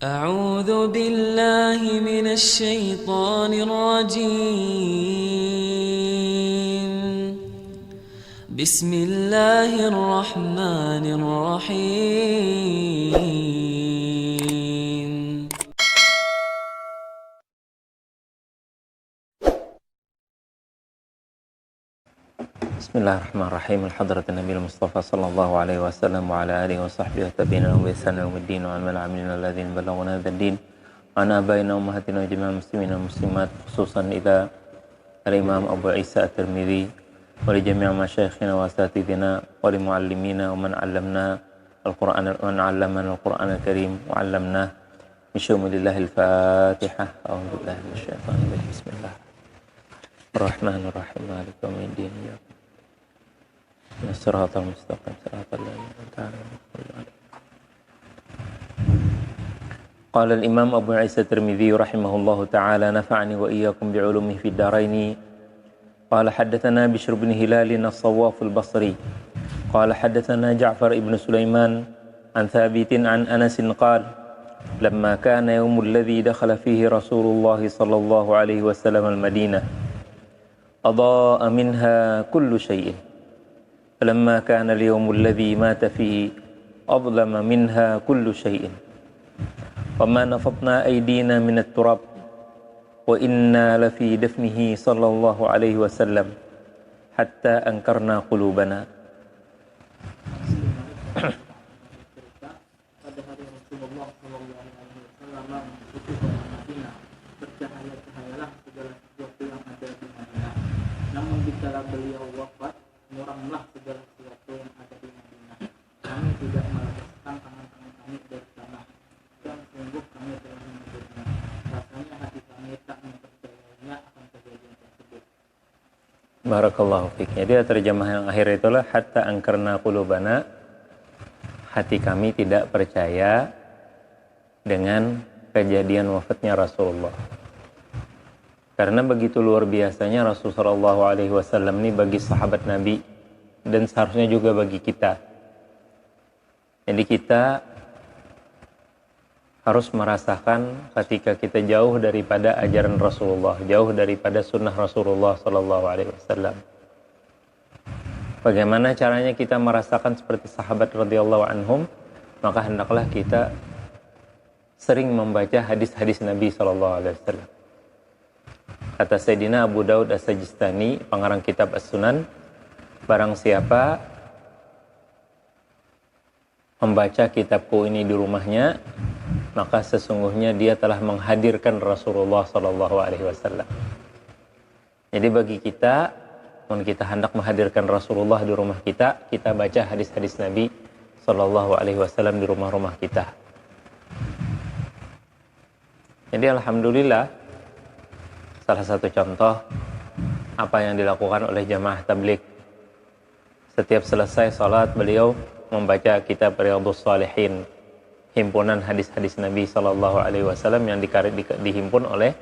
أعوذ بالله من الشيطان الرجيم بسم الله الرحمن الرحيم Bismillahirrahmanirrahim. Al-hadratin Nabi Mustafa sallallahu alaihi wasallam wa ala alihi wa sahbihi wa tabi'ina wa ihsana yaumiddin wa amal amilina alladhina balaghuna hadzal-din wa ana abaina ummahatina wa jami'al muslimin wa muslimat khususan ila al-Imam Abu Isa At-Tirmidzi wa li jami'i masyayikhina wa asatidina wa li muallimina wa man 'allamna al-Qur'an wa man 'allamana al-Qur'an al-Karim wa 'allamna bisyumilillahil Fatihah. A'udzu billahi minasyaitonir rajim. Bismillahirrahmanirrahim. Maliki yaumiddin. Siratal mustaqim siratal ladzina an'amta 'alaihim. Qala al-Imam Abu Isa At-Tirmidzi rahimahullahu ta'ala nafa'ani wa iyyakum bi'ulumihi fid dharain. Qala haddatsana Bishr bin Hilal as-Sawwaf al-Basri. Qala haddatsana Ja'far ibn Sulaiman an Thabit an Anas qala lamma kana yawmul ladzi dakhala fihi Rasulullah sallallahu alaihi wasallam al-Madinah adaa'a minha kullu shay'in. فلما كان اليوم الذي مات فيه أظلم منها كل شيء وما نفضنا أيدينا من التراب وإنا لفي دفنه صلى الله عليه وسلم حتى أنكرنا قلوبنا. Namun dikala beliau wafat, muramlah segala sesuatu yang ada di Madinah. Kami tidak melepaskan tangan-tangan kami dari tanah, dan sungguh kami telah menyebutnya. Rasanya hati kami tak mempercayainya akan kejadian tersebut. Barakallahu fiik. Jadi terjemah yang akhir itulah hatta angkarna qulubana, hati kami tidak percaya dengan kejadian wafatnya Rasulullah. Karena begitu luar biasanya Rasulullah SAW ini bagi sahabat Nabi dan seharusnya juga bagi kita. Jadi kita harus merasakan ketika kita jauh daripada ajaran Rasulullah, jauh daripada sunnah Rasulullah SAW. Bagaimana caranya kita merasakan seperti sahabat radhiyallahu anhum? Maka hendaklah kita sering membaca hadis-hadis Nabi SAW. Kata Sayyidina Abu Daud As-Sajistani, pengarang kitab As-Sunan, barang siapa membaca kitabku ini di rumahnya, maka sesungguhnya dia telah menghadirkan Rasulullah SAW. Jadi bagi kita, kalau kita hendak menghadirkan Rasulullah di rumah kita, kita baca hadis-hadis Nabi SAW di rumah-rumah kita. Jadi alhamdulillah, salah satu contoh apa yang dilakukan oleh jamaah tabligh. Setiap selesai salat beliau membaca kitab Riyadhus Shalihin, himpunan hadis-hadis Nabi SAW yang dihimpun oleh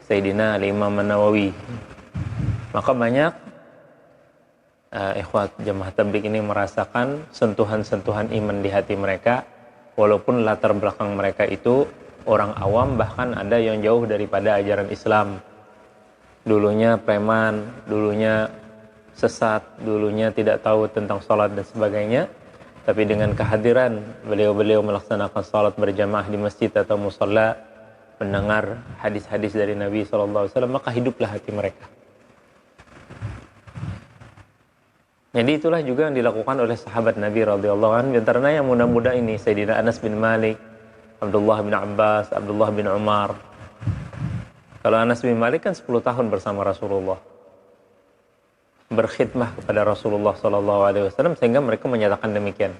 Sayyidina Al-Imam An-Nawawi. Maka banyak ikhwat jamaah tabligh ini merasakan sentuhan-sentuhan iman di hati mereka, walaupun latar belakang mereka itu orang awam, bahkan ada yang jauh daripada ajaran Islam. Dulunya preman, dulunya sesat, dulunya tidak tahu tentang sholat dan sebagainya. Tapi dengan kehadiran beliau melaksanakan sholat berjamaah di masjid atau musalla, mendengar hadis-hadis dari Nabi SAW, maka hiduplah hati mereka. Jadi itulah juga yang dilakukan oleh sahabat Nabi radhiyallahu anhu. Di antaranya yang muda-muda ini, Sayyidina Anas bin Malik, Abdullah bin Abbas, Abdullah bin Umar. Kalau Anas bin Malik kan 10 tahun bersama Rasulullah, berkhidmah kepada Rasulullah SAW, sehingga mereka menyatakan demikian.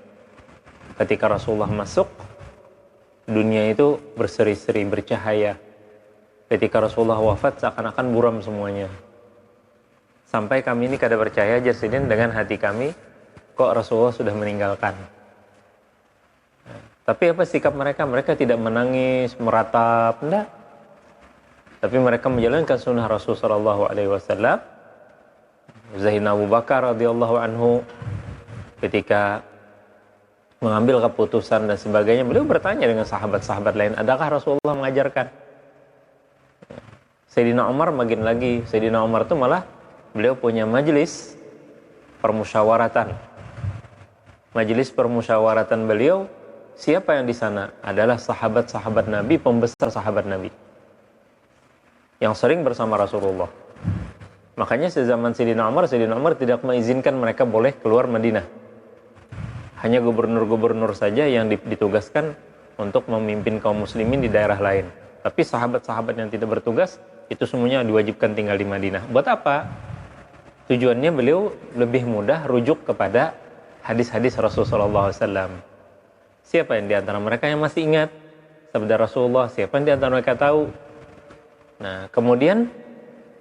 Ketika Rasulullah masuk, dunia itu berseri-seri, bercahaya. Ketika Rasulullah wafat, seakan-akan buram semuanya. Sampai kami ini kada percaya jasidin dengan hati kami, kok Rasulullah sudah meninggalkan. Tapi apa sikap mereka? Mereka tidak menangis, meratap, enggak. Tapi mereka menjalankan sunnah Rasulullah SAW. Zain Abu Bakar radhiyallahu anhu ketika mengambil keputusan dan sebagainya, beliau bertanya dengan sahabat-sahabat lain, adakah Rasulullah mengajarkan? Sayyidina Umar makin lagi, Sayyidina Umar itu malah beliau punya majelis permusyawaratan. Majelis permusyawaratan beliau, siapa yang di sana? Adalah sahabat-sahabat Nabi, pembesar sahabat Nabi, yang sering bersama Rasulullah. Makanya sezaman Sayyidina Umar tidak mengizinkan mereka boleh keluar Madinah. Hanya gubernur-gubernur saja yang ditugaskan untuk memimpin kaum muslimin di daerah lain. Tapi sahabat-sahabat yang tidak bertugas, itu semuanya diwajibkan tinggal di Madinah. Buat apa? Tujuannya beliau lebih mudah rujuk kepada hadis-hadis Rasulullah SAW. Siapa yang di antara mereka yang masih ingat sabda Rasulullah? Siapa yang di antara mereka tahu? Nah, kemudian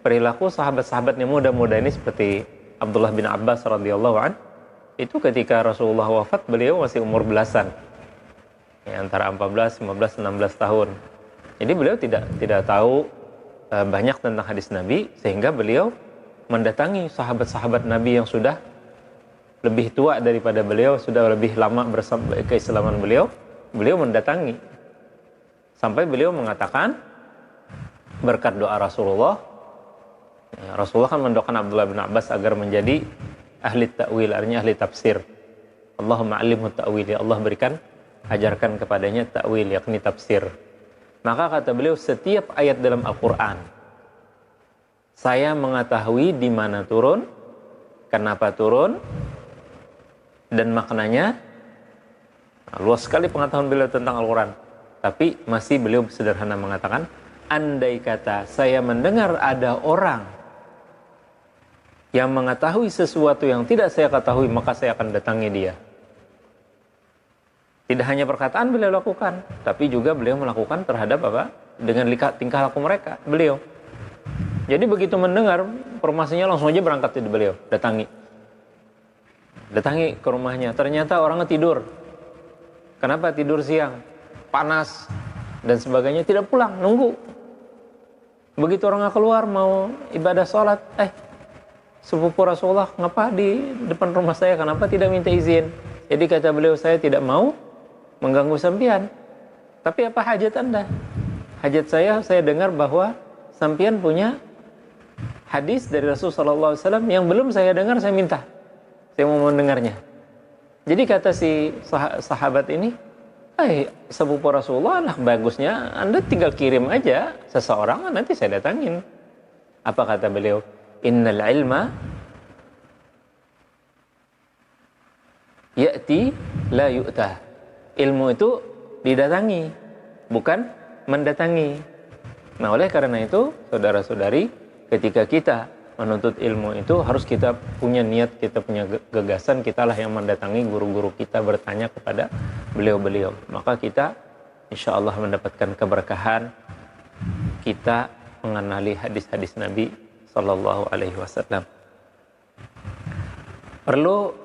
perilaku sahabat-sahabat yang muda-muda ini seperti Abdullah bin Abbas radhiyallahu an, itu ketika Rasulullah wafat beliau masih umur belasan, ya, antara 14, 15, 16 tahun. Jadi beliau tidak tahu banyak tentang hadis Nabi, sehingga beliau mendatangi sahabat-sahabat Nabi yang sudah lebih tua daripada beliau, sudah lebih lama bersama keislaman beliau mendatangi. Sampai beliau mengatakan, berkat doa Rasulullah, ya, Rasulullah kan mendoakan Abdullah bin Abbas agar menjadi ahli ta'wil, artinya ahli tafsir. Allahumma alimhu ta'wil, ya Allah berikan, ajarkan kepadanya ta'wil, yakni tafsir. Maka kata beliau, setiap ayat dalam Al-Quran saya mengetahui di mana turun, kenapa turun, dan maknanya. Luas sekali pengetahuan beliau tentang Al-Quran. Tapi masih beliau sederhana mengatakan, andai kata saya mendengar ada orang yang mengetahui sesuatu yang tidak saya ketahui, maka saya akan datangi dia. Tidak hanya perkataan beliau lakukan, tapi juga beliau melakukan terhadap apa? Dengan tingkah laku mereka, beliau. Jadi begitu mendengar informasinya langsung aja berangkat di beliau, datangi ke rumahnya. Ternyata orangnya tidur. Kenapa tidur siang? Panas dan sebagainya, tidak pulang, nunggu. Begitu orangnya keluar mau ibadah sholat, sepupu Rasulullah ngapa di depan rumah saya, kenapa tidak minta izin? Jadi kata beliau, saya tidak mau mengganggu sampian. Tapi apa hajat Anda? Hajat saya dengar bahwa sampian punya hadis dari Rasulullah SAW yang belum saya dengar, saya minta. Saya mau mendengarnya. Jadi kata si sahabat ini, sepupu Rasulullah, nah bagusnya Anda tinggal kirim aja seseorang, nanti saya datangin. Apa kata beliau? Innal ilma ya'ti la yu'ta. Ilmu itu didatangi, bukan mendatangi. Nah, oleh karena itu, saudara-saudari, ketika kita menuntut ilmu itu harus kita punya niat, kita punya gagasan, kitalah yang mendatangi guru-guru kita, bertanya kepada beliau-beliau. Maka kita insya Allah mendapatkan keberkahan, kita mengenali hadis-hadis Nabi Sallallahu Alaihi Wasallam. Perlu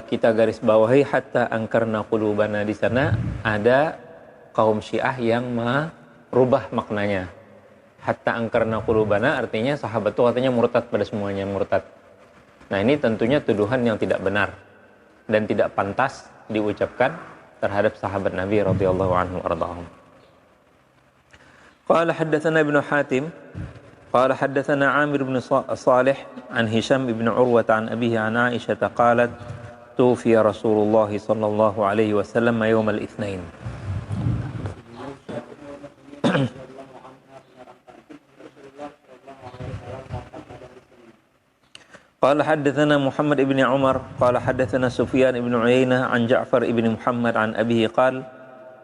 kita garis bawahi, hatta angkarna qulubana, di sana ada kaum Syiah yang merubah maknanya. Hatta angkarna qulubana artinya sahabat itu katanya murtad, pada semuanya murtad. Nah, ini tentunya tuduhan yang tidak benar dan tidak pantas diucapkan terhadap sahabat Nabi radhiyallahu anhu ardhahum. Qala haddatsana Ibnu Hatim qala haddatsana Amir bin Salih an Hisham bin Urwah an abihi an Aisyah qalat tufiya Rasulullah sallallahu alaihi wasallam yawm al-Itsnain. قال حدثنا محمد بن عمر قال حدثنا سفيان بن عيينة عن جعفر بن محمد عن أبيه قال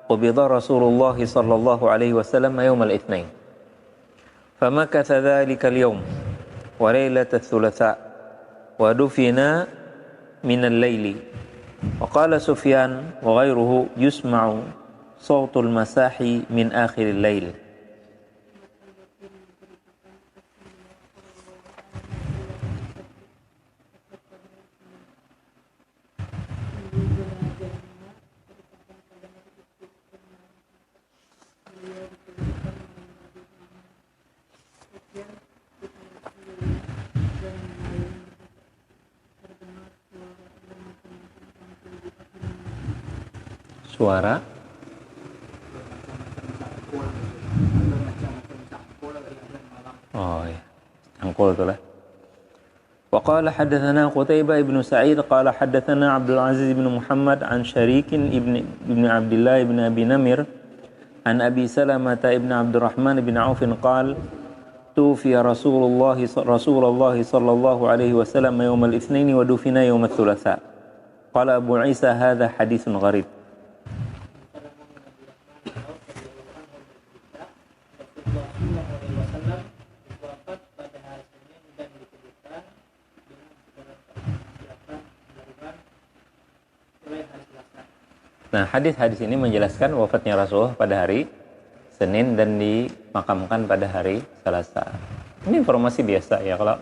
قبض رسول الله صلى الله عليه وسلم يوم الاثنين فمكث ذلك اليوم وليلة الثلاثاء ودفن من الليل. وقال سفيان وغيره يسمع صوت المساح من آخر الليل. Suara. Oh ya, cangkul tu lah. وقال حدثنا قتيبة بن سعيد قال حدثنا عبد العزيز بن محمد عن شريك ابن عبد الله بن أبي نمر عن أبي سلمة بن عبد الرحمن بن عوف قال توفي رسول الله صلى الله عليه وسلم يوم الاثنين ودفن يوم الثلاثاء قال أبو عيسى هذا حديث غريب. Nah, hadis-hadis ini menjelaskan wafatnya Rasulullah pada hari Senin dan dimakamkan pada hari Selasa. Ini informasi biasa ya kalau.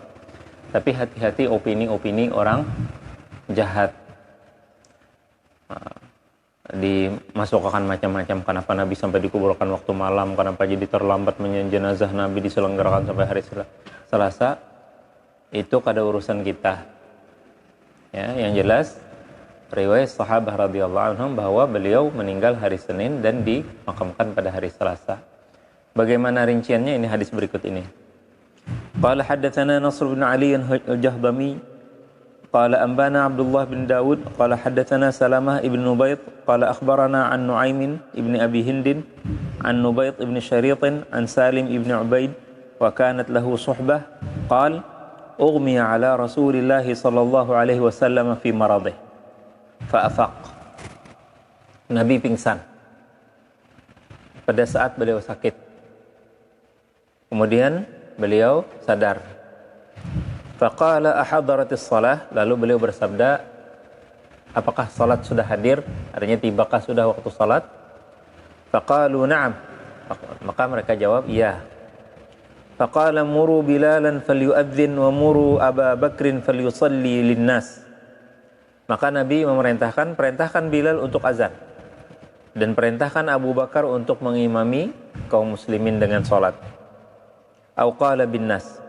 Tapi hati-hati opini-opini orang jahat. Dimasukkan macam-macam, kenapa Nabi sampai dikuburkan waktu malam, kenapa jadi terlambat jenazah Nabi diselenggarakan sampai hari Selasa. Itu kada urusan kita. Ya, yang jelas riwayat sahabat radhiyallahu anhum bahwa beliau meninggal hari Senin dan dimakamkan pada hari Selasa. Bagaimana rinciannya? Ini hadis berikut ini. Qala haddatsana Nasr bin Ali al-Jahdami qala anbana Abdullah bin Dawud qala haddatsana Salamah ibn Nubayt qala akhbarana an Nu'aim ibn Abi Hindin an Nubayt ibn Sharit an Salim ibn Ubaid wa kanat lahu suhbah qala ughmiya ala Rasulillah sallallahu alaihi wasallam fi maradih fa'afaq. Nabi pingsan pada saat beliau sakit. Kemudian beliau sadar. Faqala ahadaratis salah, lalu beliau bersabda, apakah salat sudah hadir? Artinya tibakah sudah waktu salat? Faqalu na'am. Maka mereka jawab iya. Faqala muru Bilalan falyu'adzin wa muru Aba Bakrin falyusalli linnas. Maka Nabi perintahkan Bilal untuk azan dan perintahkan Abu Bakar untuk mengimami kaum muslimin dengan salat. Au qala bin nas.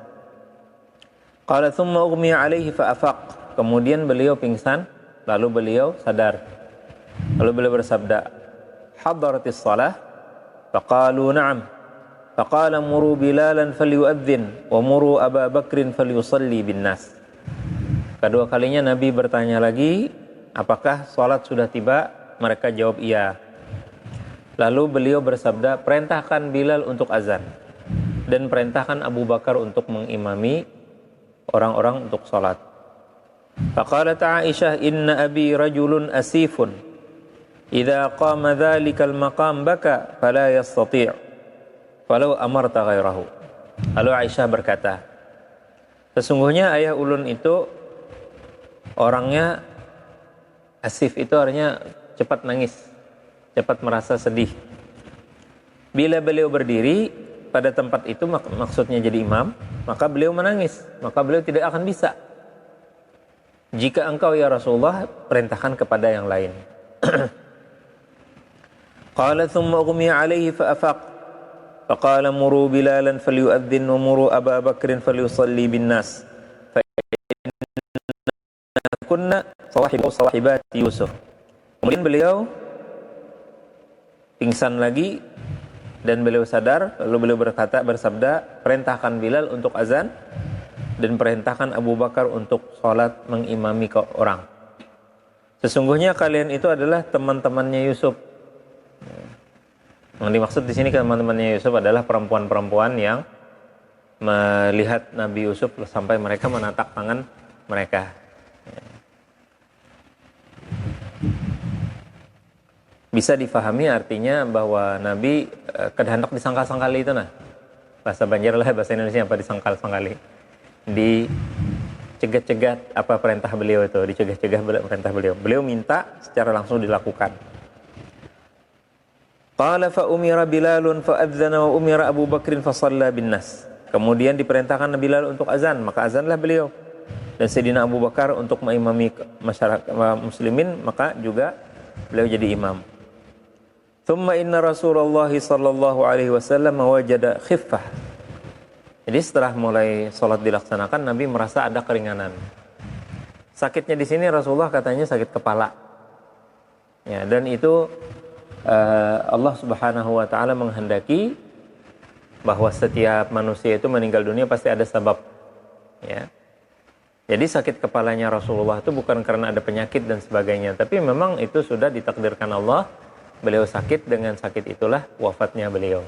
Qala thumma ughmiya alaihi fa afaq. Kemudian beliau pingsan, lalu beliau sadar. Lalu beliau bersabda, hadaratis shalah? Faqalu na'am. Faqala muru Bilalan falyu'adzin wa muru Aba Bakrin falyusalli bin nas. Kedua kalinya Nabi bertanya lagi, apakah sholat sudah tiba? Mereka jawab iya. Lalu beliau bersabda, perintahkan Bilal untuk azan dan perintahkan Abu Bakar untuk mengimami orang-orang untuk sholat. Faqalat Aisyah, inna abi rajulun asifun idza qama dhalikal maqam baka fala yastati' walau amarta ghairahu. Lalu Aisyah berkata, sesungguhnya ayah ulun itu orangnya asif, itu artinya cepat nangis, cepat merasa sedih. Bila beliau berdiri pada tempat itu, maksudnya jadi imam, maka beliau menangis, maka beliau tidak akan bisa. Jika engkau ya Rasulullah, perintahkan kepada yang lain. Qala thumma ughmiya alaihi fa afaq. Faqala muru Bilalan falyu'adzin wa muru Aba Bakrin falyusalli bin nas. Kunna sawahibati Yusuf. Kemudian beliau pingsan lagi dan beliau sadar, lalu beliau bersabda, perintahkan Bilal untuk azan dan perintahkan Abu Bakar untuk sholat mengimami orang. Sesungguhnya kalian itu adalah teman-temannya Yusuf. Yang dimaksud di sini teman-temannya Yusuf adalah perempuan-perempuan yang melihat Nabi Yusuf sampai mereka menatak tangan mereka. Bisa difahami artinya bahwa Nabi kehendak disangkal-sangkali itu nah. Bahasa Banjar lah, bahasa Indonesia apa disangkal-sangkali. Dicegat-cegat apa perintah beliau itu, dicegah-cegah perintah beliau. Beliau minta secara langsung dilakukan. Qala fa umira Bilalun fa adzana wa umira Abu Bakrin fa shalla bin nas. Kemudian diperintahkan Bilal untuk azan, maka azanlah beliau. Dan Sayyidina Abu Bakar untuk mengimami masyarakat muslimin, maka juga beliau jadi imam. Thumma inna Rasulullah sallallahu alaihi wasallam wajada khiffah. Jadi setelah mulai sholat dilaksanakan, Nabi merasa ada keringanan. Sakitnya di sini Rasulullah katanya sakit kepala. Ya, dan itu Allah Subhanahu wa taala menghendaki bahwa setiap manusia itu meninggal dunia pasti ada sebab, ya. Jadi sakit kepalanya Rasulullah itu bukan karena ada penyakit dan sebagainya, tapi memang itu sudah ditakdirkan Allah. Beliau sakit, dengan sakit itulah wafatnya beliau.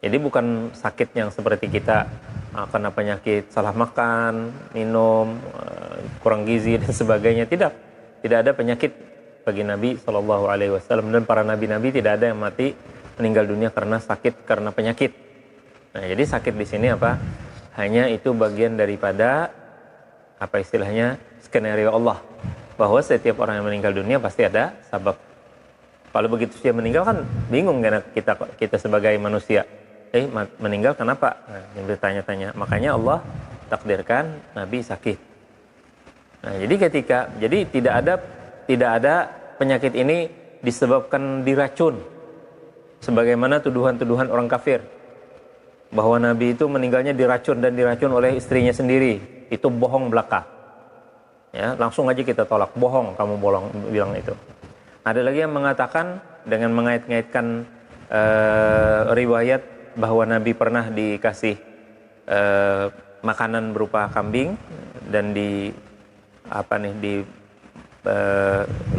Jadi bukan sakit yang seperti kita kena penyakit salah makan, minum, kurang gizi dan sebagainya. Tidak ada penyakit bagi Nabi SAW, dan para nabi-nabi tidak ada yang mati meninggal dunia karena sakit, karena penyakit. Nah, jadi sakit di sini apa? Hanya itu bagian daripada apa istilahnya, skenario Allah, bahwa setiap orang yang meninggal dunia pasti ada sebab. Kalau begitu dia meninggal kan bingung karena kita sebagai manusia, meninggal kenapa? Nah, yang bertanya-tanya. Makanya Allah takdirkan Nabi sakit. Nah, jadi tidak ada penyakit ini disebabkan diracun, sebagaimana tuduhan-tuduhan orang kafir bahwa Nabi itu meninggalnya diracun oleh istrinya sendiri. Itu bohong belaka. Ya, langsung aja kita tolak, bohong, kamu bohong bilang itu. Ada lagi yang mengatakan dengan mengait-ngaitkan riwayat bahwa Nabi pernah dikasih makanan berupa kambing dan di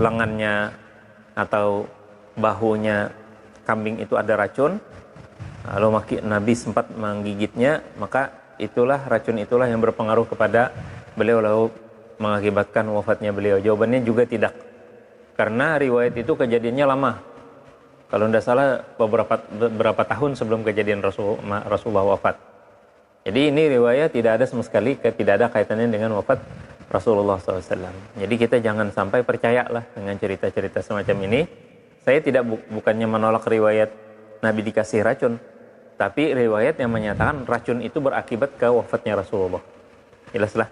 lengannya atau bahunya kambing itu ada racun. Lalu Nabi sempat menggigitnya, maka racun itulah yang berpengaruh kepada beliau lalu mengakibatkan wafatnya beliau. Jawabannya juga tidak. Karena riwayat itu kejadiannya lama. Kalau tidak salah beberapa tahun sebelum kejadian Rasulullah wafat. Jadi ini riwayat tidak ada sama sekali, tidak ada kaitannya dengan wafat Rasulullah SAW. Jadi kita jangan sampai percayalah dengan cerita-cerita semacam ini. Saya bukannya menolak riwayat Nabi dikasih racun, tapi riwayat yang menyatakan racun itu berakibat ke wafatnya Rasulullah. Jelaslah.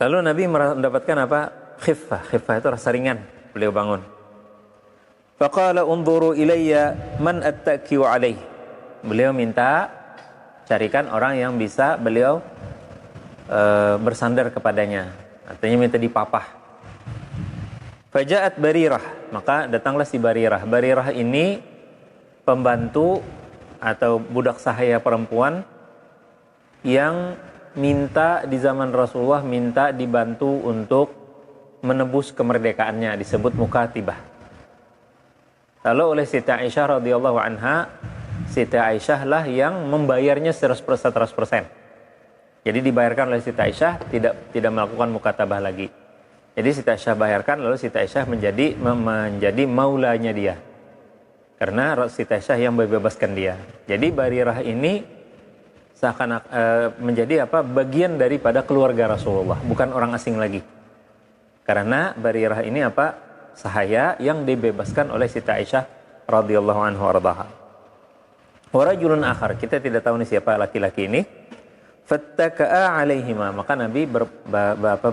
Lalu Nabi mendapatkan apa? Khiffah. Khiffah itu rasa ringan. Beliau bangun. Faqala unzuru ilayya man attakiu alaih. Beliau minta carikan orang yang bisa beliau bersandar kepadanya. Artinya minta dipapah. Faja'at Barirah, maka datanglah si Barirah. Barirah ini pembantu atau budak sahaya perempuan yang minta di zaman Rasulullah minta dibantu untuk menebus kemerdekaannya, disebut Mukatibah. Lalu oleh Siti Aisyah radhiyallahu anha, Siti Aisyah lah yang membayarnya 100%. Jadi dibayarkan oleh Siti Aisyah, tidak melakukan mukatabah lagi. Jadi Siti Aisyah bayarkan, lalu Siti Aisyah menjadi maulanya dia. Karena Siti Aisyah yang membebaskan dia. Jadi Barirah ini seakan menjadi bagian daripada keluarga Rasulullah, bukan orang asing lagi. Karena Barirah ini sahaya yang dibebaskan oleh Siti Aisyah radhiyallahu anhu warḍaha. Wa rajulun akhar, kita tidak tahu nih siapa laki-laki ini. Fattaka'a alaihima, maka Nabi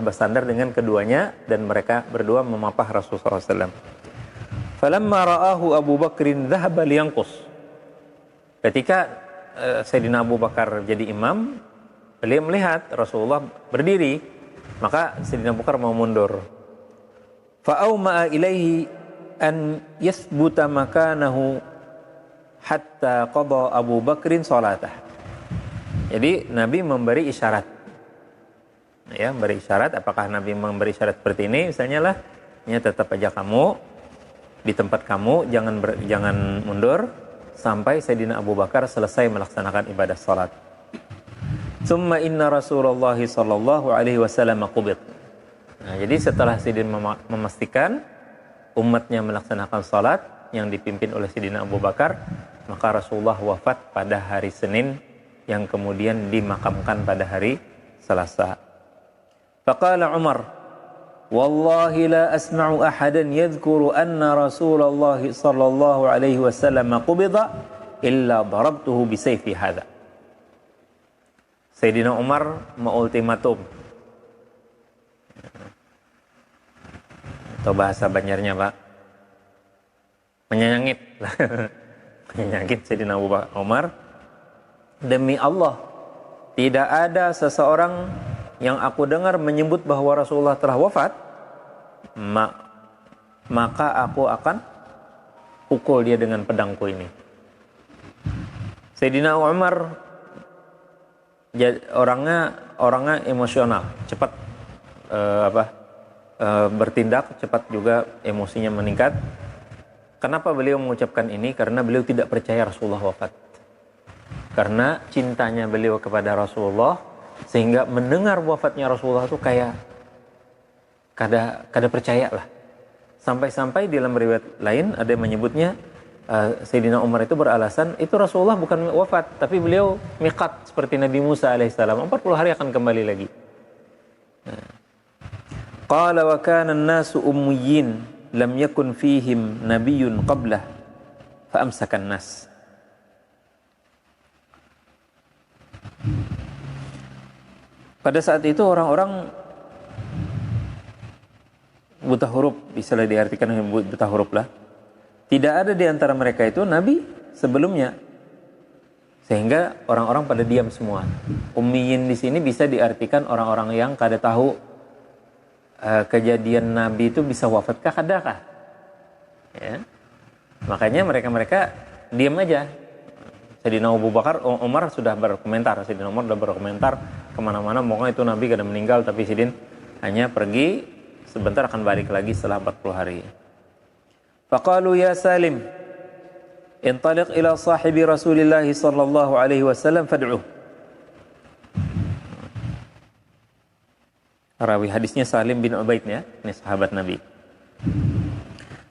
bersandar dengan keduanya dan mereka berdua memapah Rasulullah SAW. Falamma ra'ahu Abu Bakrin dhahaba liyanqus. Ketika Sayyidina Abu Bakar jadi imam, beliau melihat Rasulullah berdiri, maka Sayyidina Abu Bakar mau mundur. Fa'auma'a ilaihi an yathbuta makanahu hatta qada Abu Bakrin salatah. Jadi Nabi memberi isyarat. Ya, memberi isyarat. Apakah Nabi memberi isyarat seperti ini? Misalnya lah, ya tetap aja kamu di tempat kamu, jangan mundur sampai Sayyidina Abu Bakar selesai melaksanakan ibadah salat. Summa inna Rasulullah sallallahu alaihi wasallam qubid. Nah, jadi setelah Sayyidina memastikan umatnya melaksanakan salat yang dipimpin oleh Sayyidina Abu Bakar, maka Rasulullah wafat pada hari Senin yang kemudian dimakamkan pada hari Selasa. Faqala Umar, wallahi la asma'u ahadan yadhkuru anna Rasulullah sallallahu alaihi wasallam qubida illa darabtuhu bisayfi hadha. Sayyidina Umar mengultimatum. Atau bahasa Banjarnya, Pak, menyanyangit. Menyanyangit Sayyidina Umar. Demi Allah, tidak ada seseorang yang aku dengar menyebut bahwa Rasulullah telah wafat maka aku akan pukul dia dengan pedangku ini. Sayyidina Umar orangnya emosional, cepat bertindak, cepat juga emosinya meningkat. Kenapa beliau mengucapkan ini? Karena beliau tidak percaya Rasulullah wafat. Karena cintanya beliau kepada Rasulullah, sehingga mendengar wafatnya Rasulullah itu kayak kada percaya lah. Sampai-sampai di dalam riwayat lain ada yang menyebutnya Sayyidina Umar itu beralasan itu Rasulullah bukan wafat, tapi beliau miqat seperti Nabi Musa alaihissalam, 40 hari akan kembali lagi. Qala wa kana an-nasu ummiyin lam yakun fihim nabiyyun qablah fa amsaka an-nas. Pada saat itu orang-orang buta huruf, bisa diartikan buta huruf lah. Tidak ada di antara mereka itu nabi sebelumnya, sehingga orang-orang pada diam semua. Ummiyin di sini bisa diartikan orang-orang yang kada tahu kejadian nabi itu bisa wafatkah kadakah. Ya. Makanya mereka diam aja. Sayyidina Abu Bakar, Umar sudah berkomentar. Sayyidina Umar sudah berkomentar kemana-mana. Pokoknya itu nabi kada meninggal, tapi Sayyidin hanya pergi sebentar akan balik lagi setelah 40 hari. Faqalu ya Salim, intaliq ila sahibi Rasulillah sallallahu alaihi wasallam fad'uh. Rawi hadisnya Salim bin Ubaid ya, ini sahabat Nabi.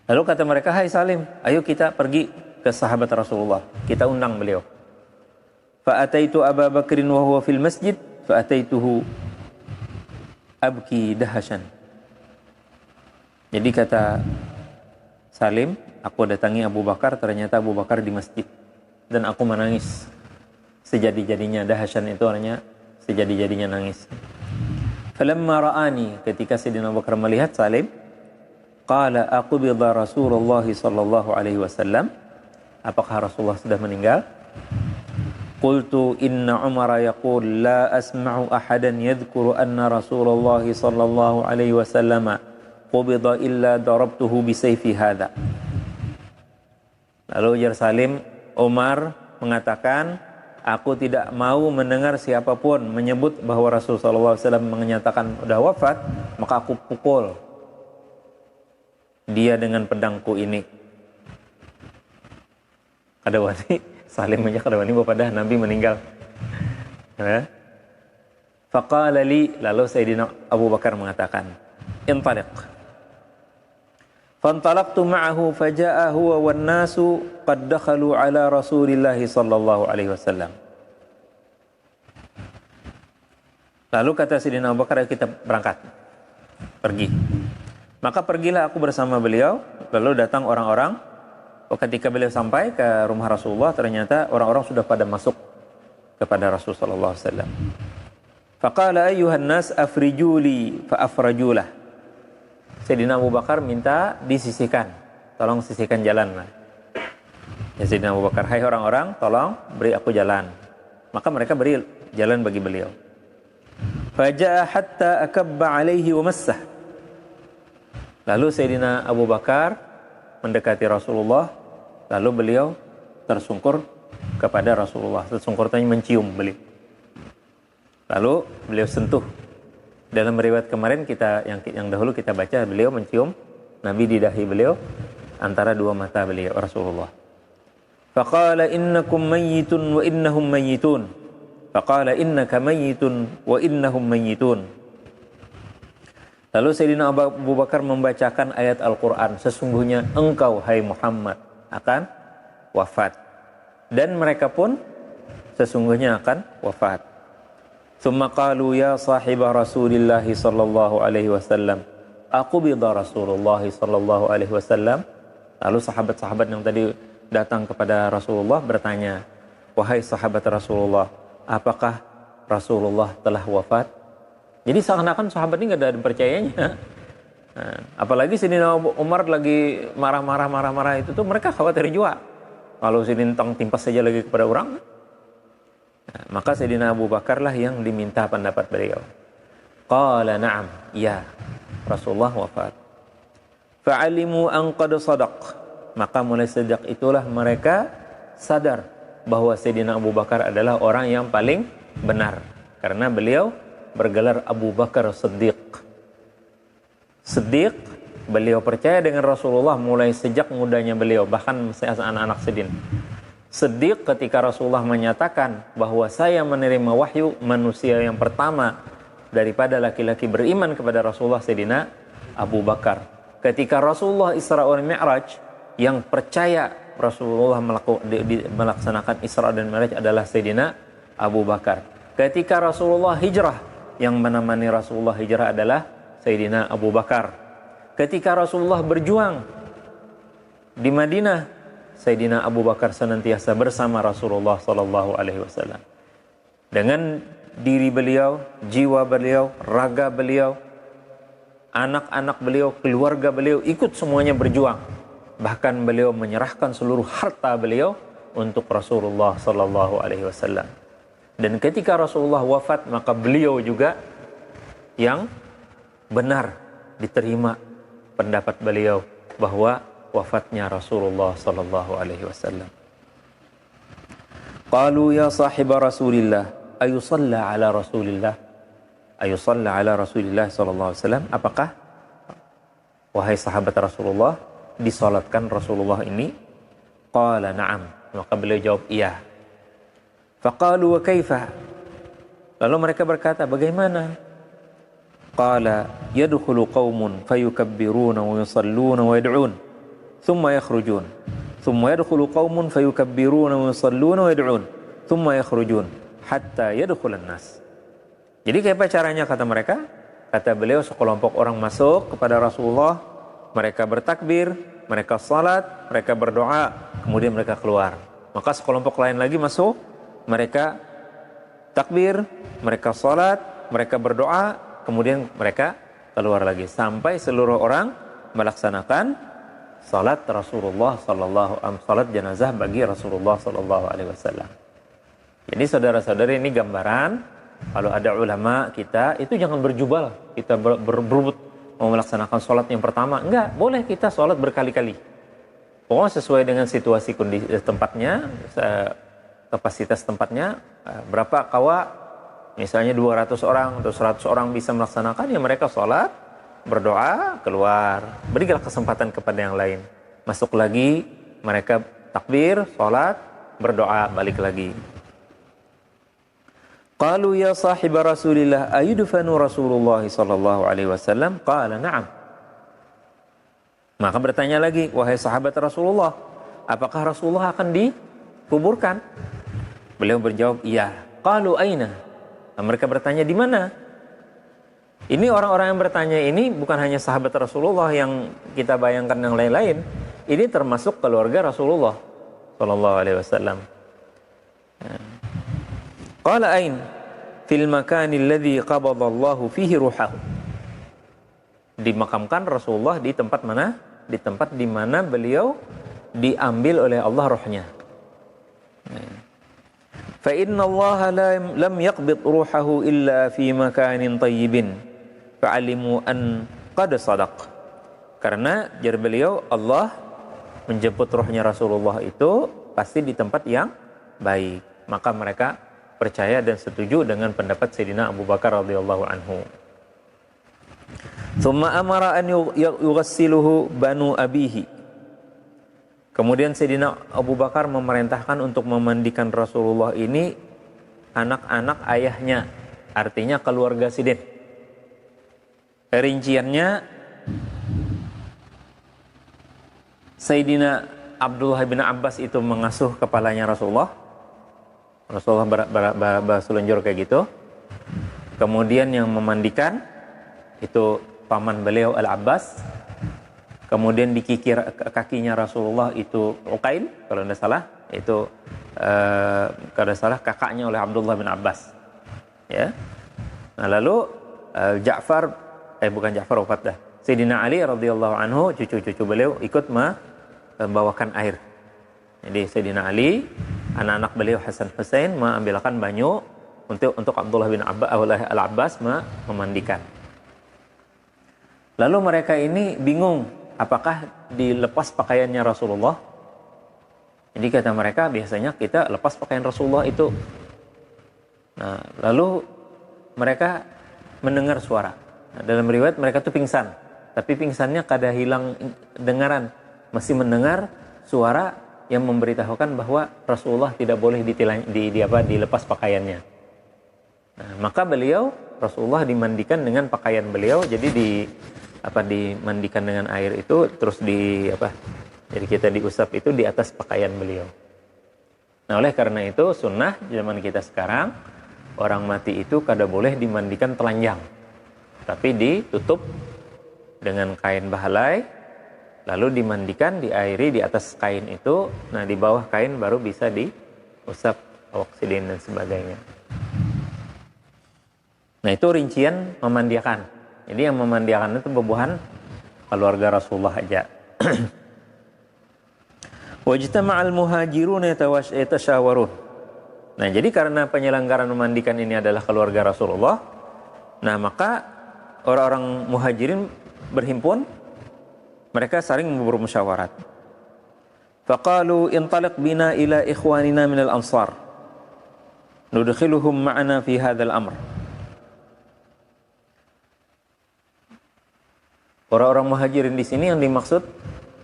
Lalu kata mereka, "Hai Salim, ayo kita pergi ke sahabat Rasulullah, kita undang beliau." Fa ataitu Abu Bakrin wa huwa fil masjid, fa ataituhu abki dahashan. Jadi kata Salim, aku datangi Abu Bakar, ternyata Abu Bakar di masjid, dan aku menangis sejadi-jadinya. Dahasyan itu artinya sejadi-jadinya nangis. Falamma ra'ani, ketika Sayyidina Abu Bakar melihat Salim, qala aqbida Rasulullah sallallahu alaihi wasallam, apakah Rasulullah sudah meninggal? Qultu inna Umar yaqul la asma'u ahadan yadhkuru anna Rasulullah sallallahu alaihi wasallam qubida illa darabtuhu bisayfi hadha. Lalu ujar Salim, Umar mengatakan, aku tidak mau mendengar siapapun menyebut bahwa Rasulullah SAW menyatakan sudah wafat, maka aku pukul dia dengan pedangku ini. Kada wani, Salim aja kada wani pada Nabi meninggal. Faqala li, lalu Sayyidina Abu Bakar mengatakan, intaliq. Fantalaqtu ma'ahu faja'a huwa wan nasu qad dakhalu ala Rasulillah sallallahu alaihi wasallam. Lalu kata Sayyidina Abu Bakar, kita berangkat, pergi. Maka pergilah aku bersama beliau, lalu datang orang-orang. Ketika beliau sampai ke rumah Rasulullah, ternyata orang-orang sudah pada masuk kepada Rasulullah sallallahu alaihi wasallam. Faqala ayyuhan nas afrijuli fa afrajulah. Sayyidina Abu Bakar minta disisihkan, tolong sisihkan jalan. Ya Sayyidina Abu Bakar, hai orang-orang, tolong beri aku jalan. Maka mereka beri jalan bagi beliau. Faja'a hatta akabba alaihi wa massah. Lalu Sayyidina Abu Bakar mendekati Rasulullah, lalu beliau tersungkur kepada Rasulullah. Tersungkur tanya mencium beliau. Lalu beliau sentuh. Dalam riwayat kemarin kita yang dahulu kita baca, beliau mencium Nabi di dahi beliau antara dua mata beliau Rasulullah. Faqala innakum mayyitun wa innahum mayyitun. Faqala innaka mayyitun wa innahum mayyitun. Lalu Sayyidina Abu Bakar membacakan ayat Al-Qur'an, sesungguhnya engkau hai Muhammad akan wafat dan mereka pun sesungguhnya akan wafat. Thumma qalu ya sahibah Rasulillah sallallahu alaihi wasallam, aqbida Rasulullah sallallahu alaihi wasallam. Lalu sahabat-sahabat yang tadi datang kepada Rasulullah bertanya, wahai sahabat Rasulullah, apakah Rasulullah telah wafat? Jadi seakan-akan sahabat ini enggak ada percayanya. Apalagi Sayyidina Umar lagi marah-marah itu tuh mereka khawatir juga. Kalau Sayyidina timpas saja lagi kepada orang. Maka Sayyidina Abu Bakar lah yang diminta pendapat beliau. Qala na'am, ya Rasulullah wafat. Fa'alimu an qad sadaq. Maka mulai sejak itulah mereka sadar bahwa Sayyidina Abu Bakar adalah orang yang paling benar, karena beliau bergelar Abu Bakar Siddiq. Siddiq, beliau percaya dengan Rasulullah mulai sejak mudanya beliau, bahkan masih anak-anak sedin. Siddiq ketika Rasulullah menyatakan bahwa saya menerima wahyu, manusia yang pertama daripada laki-laki beriman kepada Rasulullah Sayyidina Abu Bakar. Ketika Rasulullah Isra wal Mi'raj, yang percaya Rasulullah melaksanakan Isra dan Mi'raj adalah Sayyidina Abu Bakar. Ketika Rasulullah hijrah, yang menemani Rasulullah hijrah adalah Sayyidina Abu Bakar. Ketika Rasulullah berjuang di Madinah, Sayyidina Abu Bakar senantiasa bersama Rasulullah sallallahu alaihi wasallam. Dengan diri beliau, jiwa beliau, raga beliau, anak-anak beliau, keluarga beliau ikut semuanya berjuang. Bahkan beliau menyerahkan seluruh harta beliau untuk Rasulullah sallallahu alaihi wasallam. Dan ketika Rasulullah wafat, maka beliau juga yang benar diterima pendapat beliau bahwa wafatnya Rasulullah sallallahu alaihi wasallam. Qalu ya sahib Rasulillah ayusalla ala Rasulillah ayusalla ala Rasulillah sallallahu alaihi wasallam, apakah wahai sahabat Rasulullah disalatkan Rasulullah ini? Qala na'am, maka beliau jawab iya. Faqalu wa kaifa, lalu mereka berkata bagaimana? Qala yadkhulu qaumun fayukabbiruna wa yusalluna wa yad'un thumma yakhrujun thumma yadkhulu qaumun fayukabbiruna wa yusalluna wa yad'un thumma yakhrujun hatta yadkhulan nas. Jadi kayak caranya kata mereka? Kata beliau, sekelompok orang masuk kepada Rasulullah, mereka bertakbir, mereka salat, mereka berdoa, kemudian mereka keluar. Maka sekelompok lain lagi masuk, mereka takbir, mereka salat, mereka berdoa, kemudian mereka keluar lagi sampai seluruh orang melaksanakan salat Rasulullah salat jenazah bagi Rasulullah sallallahu alaihi wasallam. Jadi saudara-saudari, ini gambaran kalau ada ulama kita itu jangan berjubal kita berebut mau melaksanakan salat yang pertama. Enggak, boleh kita salat berkali-kali. Pokoknya sesuai dengan situasi kondisi tempatnya, kapasitas tempatnya, berapa kawa, misalnya 200 orang atau 100 orang bisa melaksanakan, ya mereka sholat, berdoa, keluar. Berilah kesempatan kepada yang lain. Masuk lagi, mereka takbir, sholat, berdoa, balik lagi. Qalu ya sahib Rasulillah ayudfanu Rasulullah sallallahu alaihi wasallam? Qala na'am. Maka bertanya lagi, wahai sahabat Rasulullah, apakah Rasulullah akan dikuburkan? Beliau berjawab, iya. Qalu aina? Nah, mereka bertanya di mana? Ini orang-orang yang bertanya ini bukan hanya sahabat Rasulullah yang kita bayangkan yang lain-lain. Ini termasuk keluarga Rasulullah sallallahu alaihi wasallam. Qala ain? Fil makani alladhi qabadallahu fihi ruhahu. Dimakamkan Rasulullah di tempat mana? Di tempat di mana beliau diambil oleh Allah rohnya. Fa inna Allah lam yaqbid ruhahu illa fi makanin tayyibin fa'alimu an qad sadaq. Karena jar beliau, Allah menjemput rohnya Rasulullah itu pasti di tempat yang baik. Maka mereka percaya dan setuju dengan pendapat Sayyidina Abu Bakar radhiyallahu anhu. Tsumma amara an yughassiluhu banu abihi. Kemudian Sayyidina Abu Bakar memerintahkan untuk memandikan Rasulullah ini anak-anak ayahnya, artinya keluarga Sidin. Rinciannya, Sayyidina Abdullah bin Abbas itu mengasuh kepalanya Rasulullah. Rasulullah berselunjur kayak gitu. Kemudian yang memandikan itu paman beliau Al-Abbas. Kemudian dikikir kakinya Rasulullah itu Uqail, kalau tidak salah, itu kalau tidak salah kakaknya oleh Abdullah bin Abbas. Ya. Nah, lalu Ja'far, bukan Ja'far wafat dah. Sayyidina Ali radhiyallahu anhu, cucu-cucu beliau ikut membawakan air. Jadi Sayyidina Ali, anak-anak beliau Hasan Hussein mengambilkan banyu untuk Abdullah bin Al-Abbas memandikan. Lalu mereka ini bingung apakah dilepas pakaiannya Rasulullah? Jadi kata mereka, biasanya kita lepas pakaian Rasulullah itu. Nah, lalu mereka mendengar suara. Nah, dalam riwayat mereka tuh pingsan, tapi pingsannya kada hilang dengaran, masih mendengar suara yang memberitahukan bahwa Rasulullah tidak boleh dilepas pakaiannya. Nah, maka Rasulullah dimandikan dengan pakaian beliau, jadi dimandikan dengan air itu, terus jadi kita diusap itu di atas pakaian beliau. Nah, oleh karena itu sunnah zaman kita sekarang, orang mati itu kada boleh dimandikan telanjang, tapi ditutup dengan kain bahalai, lalu dimandikan, diairi di atas kain itu. Nah, di bawah kain baru bisa diusap oksidin dan sebagainya. Nah, itu rincian memandiakan. Jadi yang memandiakan itu bebuhan keluarga Rasulullah aja. Wajtama'al muhajirun yatasyawarun. Nah, jadi karena penyelenggaraan memandikan ini adalah keluarga Rasulullah, nah maka orang-orang muhajirin berhimpun, mereka saling bermusyawarat. Faqalu intaliq bina ila ikhwanina minal ansar nudkhiluhum ma'ana fi hadzal amr. Orang-orang muhajirin di sini yang dimaksud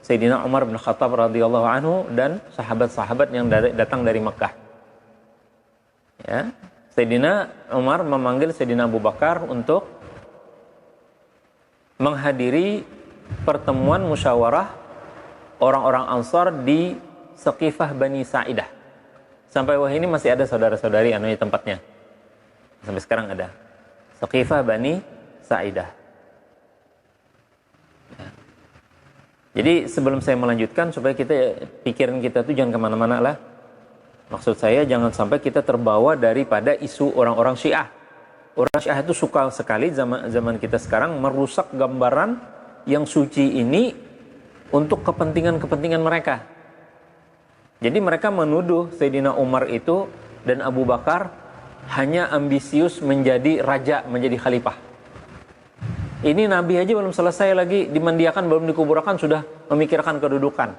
Sayyidina Umar bin Khattab radhiyallahu anhu dan sahabat-sahabat yang datang dari Mekah. Ya, Sayyidina Umar memanggil Sayyidina Abu Bakar untuk menghadiri pertemuan musyawarah orang-orang Ansar di Saqifah Bani Sa'idah. Sampai wah ini masih ada saudara-saudari tempatnya. Sampai sekarang ada. Saqifah Bani Sa'idah. Jadi sebelum saya melanjutkan, supaya pikiran kita tuh jangan kemana-mana lah. Maksud saya jangan sampai kita terbawa daripada isu orang-orang Syiah. Orang Syiah itu suka sekali zaman kita sekarang merusak gambaran yang suci ini untuk kepentingan-kepentingan mereka. Jadi mereka menuduh Sayyidina Umar itu dan Abu Bakar hanya ambisius menjadi raja, menjadi khalifah. Ini Nabi aja belum selesai lagi dimandiakan, belum dikuburkan sudah memikirkan kedudukan.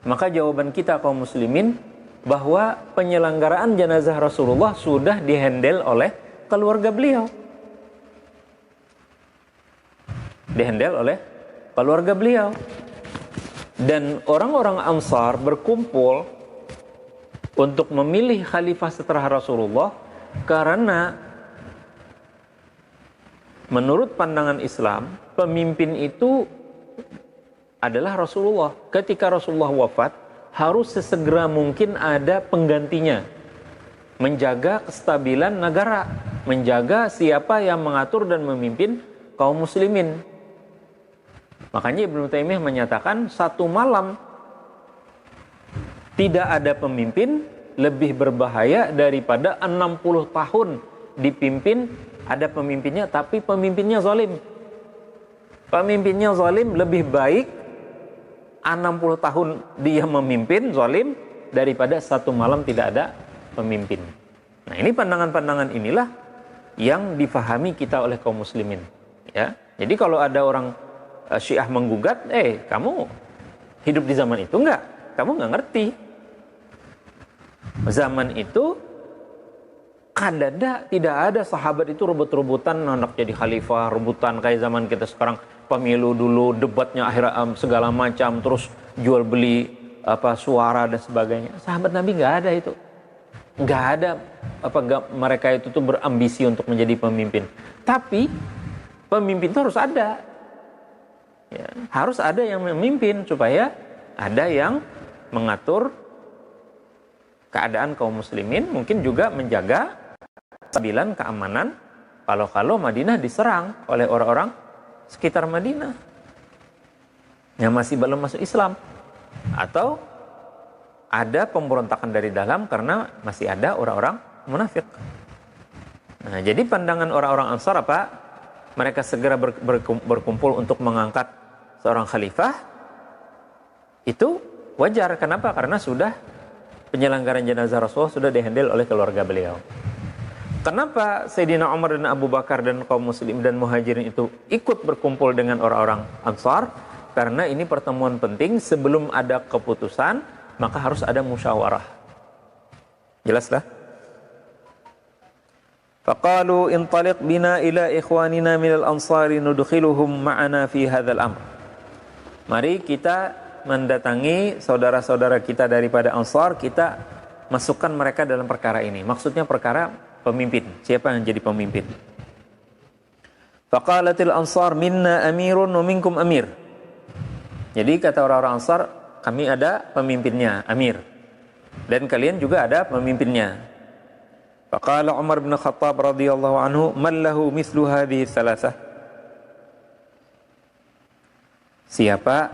Maka jawaban kita kaum muslimin bahwa penyelenggaraan jenazah Rasulullah sudah dihandle oleh keluarga beliau. Dihandle oleh keluarga beliau. Dan orang-orang Ansar berkumpul untuk memilih khalifah setelah Rasulullah karena menurut pandangan Islam, pemimpin itu adalah Rasulullah. Ketika Rasulullah wafat, harus sesegera mungkin ada penggantinya. Menjaga kestabilan negara, menjaga siapa yang mengatur dan memimpin kaum muslimin. Makanya Ibnu Taimiyah menyatakan satu malam tidak ada pemimpin lebih berbahaya daripada 60 tahun dipimpin ada pemimpinnya, tapi pemimpinnya zalim. Pemimpinnya zalim lebih baik 60 tahun dia memimpin zalim daripada satu malam tidak ada pemimpin. Nah, ini pandangan-pandangan inilah yang difahami kita oleh kaum muslimin. Ya, jadi kalau ada orang Syiah menggugat, kamu hidup di zaman itu enggak? Kamu enggak ngerti. Zaman itu tidak ada sahabat itu rebut-rebutan anak jadi khalifah, rebutan kayak zaman kita sekarang, pemilu dulu, debatnya akhirnya segala macam, terus jual beli suara dan sebagainya. Sahabat Nabi nggak ada itu, nggak ada mereka itu tuh berambisi untuk menjadi pemimpin. Tapi pemimpin itu harus ada, ya, harus ada yang memimpin supaya ada yang mengatur keadaan kaum muslimin, mungkin juga menjaga kestabilan keamanan kalau Madinah diserang oleh orang-orang sekitar Madinah yang masih belum masuk Islam, atau ada pemberontakan dari dalam karena masih ada orang-orang munafik. Nah, jadi pandangan orang-orang Ansar apa? Mereka segera berkumpul untuk mengangkat seorang khalifah. Itu wajar. Kenapa? Karena sudah penyelenggaraan jenazah Rasulullah sudah dihandle oleh keluarga beliau. Kenapa Sayyidina Umar dan Abu Bakar dan kaum muslim dan muhajirin itu ikut berkumpul dengan orang-orang Ansar? karena ini pertemuan penting. Sebelum ada keputusan, maka harus ada musyawarah. Jelaslah. Faqalu intaliq bina ila ikhwanina minal ansari nudkhiluhum ma'ana fi hadzal amr. Mari kita mendatangi saudara-saudara kita daripada Ansar, kita masukkan mereka dalam perkara ini. Maksudnya perkara pemimpin. Siapa yang jadi pemimpin? Faqalatil ansar minna amirun wa minkum amir. Jadi kata orang-orang Ansar, kami ada pemimpinnya, amir. Dan kalian juga ada pemimpinnya. Faqala Umar bin Khattab radhiyallahu anhu, "Man lahu mithlu hadhihi thalathah?" Siapa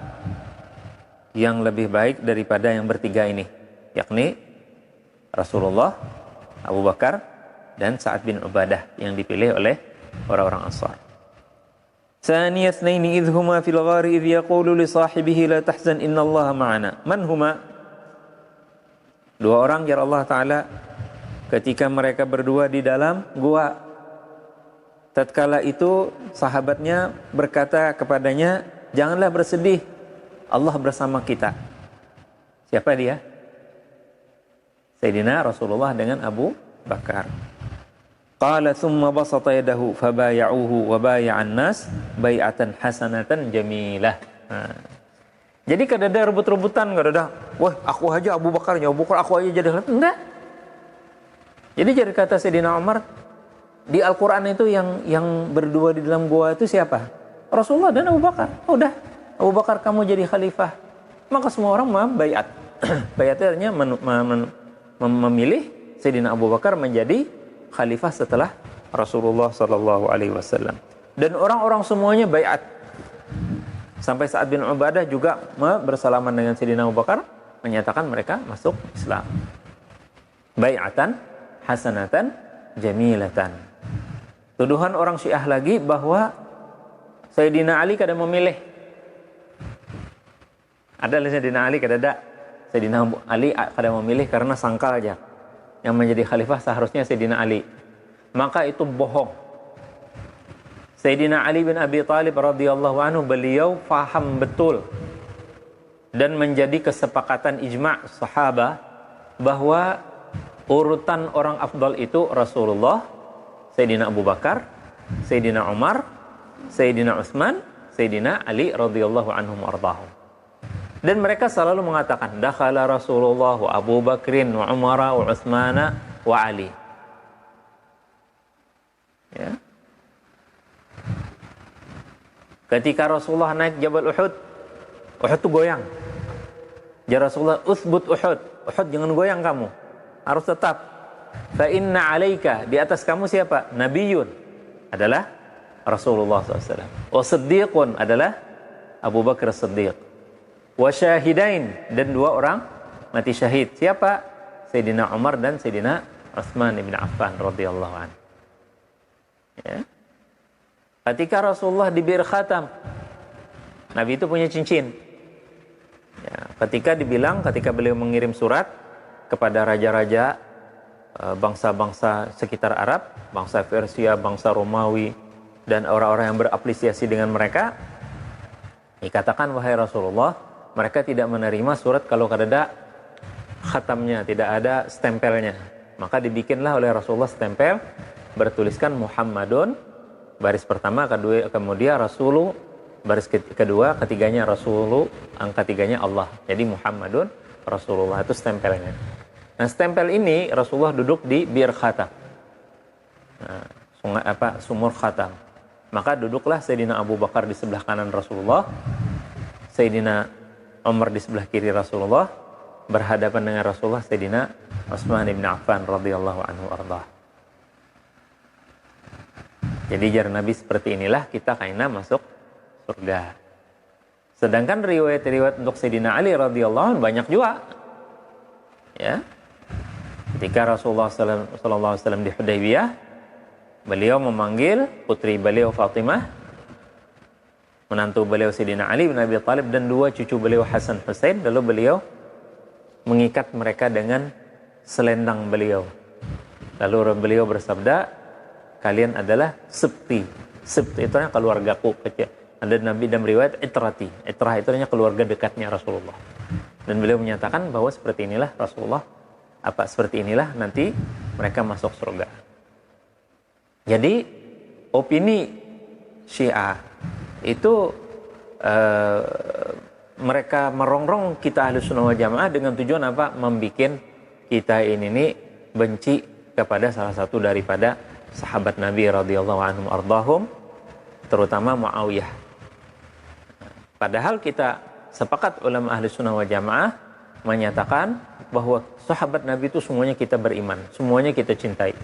yang lebih baik daripada yang bertiga ini? Yakni Rasulullah, Abu Bakar, dan Sa'ad bin Ubadah yang dipilih oleh orang-orang Ansar. Tsani itsnaini idh huma fil ghari idh yaqulu li sahibihi la tahzan innallaha ma'ana. Man huma? Dua orang ya Allah Ta'ala ketika mereka berdua di dalam gua. Tatkala itu sahabatnya berkata kepadanya, janganlah bersedih, Allah bersama kita. Siapa dia? Sayyidina Rasulullah dengan Abu Bakar. Qala thumma basata yadahu fabaya'uhu wa baya'an nas bai'atan hasanatan jamilah. Jadi kada ada rebut-rebutan, kada ada, wah aku aja Abu Bakar, Abu Bakar aku aja jadi khalifah. Enggak. Jadi jadi kata Sayyidina Umar, di Al-Quran itu yang berdua di dalam gua itu siapa? Rasulullah dan Abu Bakar. Udah, Abu Bakar kamu jadi khalifah. Maka semua orang membaiat. Baiat artinya memilih Sayyidina Abu Bakar menjadi khalifah setelah Rasulullah sallallahu alaihi wasallam. Dan orang-orang semuanya baiat. Sampai Sa'ad bin Ubadah juga bersalaman dengan Sayyidina Abu Bakar, menyatakan mereka masuk Islam. Bai'atan hasanatan jamilatan. Tuduhan orang Syiah lagi bahwa Sayyidina Ali kada memilih. Ada Sayyidina Ali kada ada. Sayyidina Ali kada memilih karena sangkal aja. Yang menjadi khalifah seharusnya Sayyidina Ali. Maka itu bohong. Sayyidina Ali bin Abi Thalib radhiyallahu anhu, beliau faham betul dan menjadi kesepakatan ijma' sahabat bahwa urutan orang afdal itu Rasulullah, Sayyidina Abu Bakar, Sayyidina Umar, Sayyidina Utsman, Sayyidina Ali radhiyallahu anhum ardhahum. Dan mereka selalu mengatakan dakhala Rasulullah wa Abu Bakrin wa Umar wa Utsman wa Ali. Ya. Ketika Rasulullah naik Jabal Uhud, Uhud itu goyang. Ya Rasulullah, uthbut Uhud. Uhud jangan goyang kamu. Harus tetap. Fa inna alaika, di atas kamu siapa? Nabiyun, adalah Rasulullah SAW. Wa siddiqun, adalah Abu Bakar Siddiq. Wa syahidain, dan dua orang mati syahid. Siapa? Sayyidina Umar dan Sayyidina Utsman ibn Affan radhiyallahu anhu. Ya. Ketika Rasulullah di Bir Khatam, Nabi itu punya cincin. Ya, ketika beliau mengirim surat kepada raja-raja bangsa-bangsa sekitar Arab, bangsa Persia, bangsa Romawi, dan orang-orang yang berafiliasi dengan mereka, dikatakan, wahai Rasulullah, mereka tidak menerima surat kalau ada khatamnya, tidak ada stempelnya. Maka dibikinlah oleh Rasulullah stempel, bertuliskan Muhammadun, baris pertama, kedua, kemudian Rasulu, baris kedua, ketiganya Rasulu, angka tiganya Allah. Jadi Muhammadun Rasulullah, itu stempelnya. Nah, stempel ini Rasulullah duduk di Bir Khatam. Nah, sumur Khatam. Maka duduklah Sayyidina Abu Bakar di sebelah kanan Rasulullah, Sayyidina Umar di sebelah kiri Rasulullah, berhadapan dengan Rasulullah Sayyidina Utsman bin Affan radhiyallahu anhu ardah. Jadi jar Nabi seperti inilah kita kaina masuk surga. Sedangkan riwayat-riwayat untuk Sayyidina Ali radhiyallahu anhu banyak juga. Ya. Ketika Rasulullah sallallahu alaihi wasallam di Hudaybiyah, beliau memanggil putri beliau Fatimah, menantu beliau Sayyidina Ali bin Abi Thalib, dan dua cucu beliau Hasan Husain, lalu beliau mengikat mereka dengan selendang beliau. Lalu beliau bersabda, kalian adalah septi. Septi itu keluargaku kecil. Ada Nabi dalam riwayat itrati. Itrah itu artinya keluarga dekatnya Rasulullah. Dan beliau menyatakan bahwa seperti inilah Rasulullah, seperti inilah nanti mereka masuk surga. Jadi opini Syiah itu mereka merongrong kita Ahlus Sunnah wal Jamaah dengan tujuan apa? Membikin kita ini benci kepada salah satu daripada sahabat Nabi radhiyallahu anhum ardhahum, terutama Muawiyah. Padahal kita sepakat ulama Ahlus Sunnah wal Jamaah menyatakan bahwa sahabat Nabi itu semuanya kita beriman, semuanya kita cintai.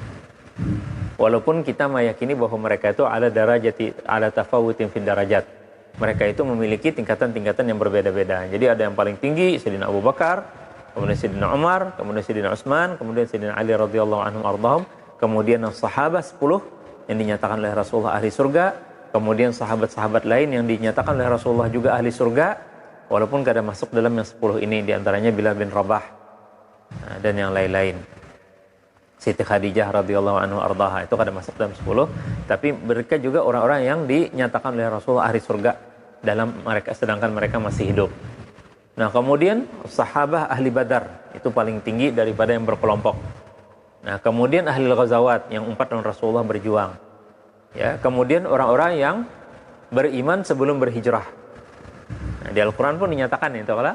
Walaupun kita meyakini bahwa mereka itu ala tafawutin fid darajat. Mereka itu memiliki tingkatan-tingkatan yang berbeda-beda. Jadi ada yang paling tinggi Sayyidina Abu Bakar, kemudian Sayyidina Umar, kemudian Sayyidina Utsman, kemudian Sayyidina Ali radhiyallahu anhum ardhahum, kemudian sahabat 10 yang dinyatakan oleh Rasulullah ahli surga, kemudian sahabat-sahabat lain yang dinyatakan oleh Rasulullah juga ahli surga, walaupun kada masuk dalam yang 10 ini, diantaranya Bilal bin Rabah dan yang lain-lain. Siti Khadijah radhiyallahu anhu ardaha itu kada masuk dalam 10, tapi mereka juga orang-orang yang dinyatakan oleh Rasulullah ahli surga dalam mereka, sedangkan mereka masih hidup. Nah, kemudian sahabah ahli Badar itu paling tinggi daripada yang berkelompok. Nah, kemudian ahli Ghazawat yang 4 tahun Rasulullah berjuang. Ya, kemudian orang-orang yang beriman sebelum berhijrah. Nah, di Al-Qur'an pun dinyatakan itu kalau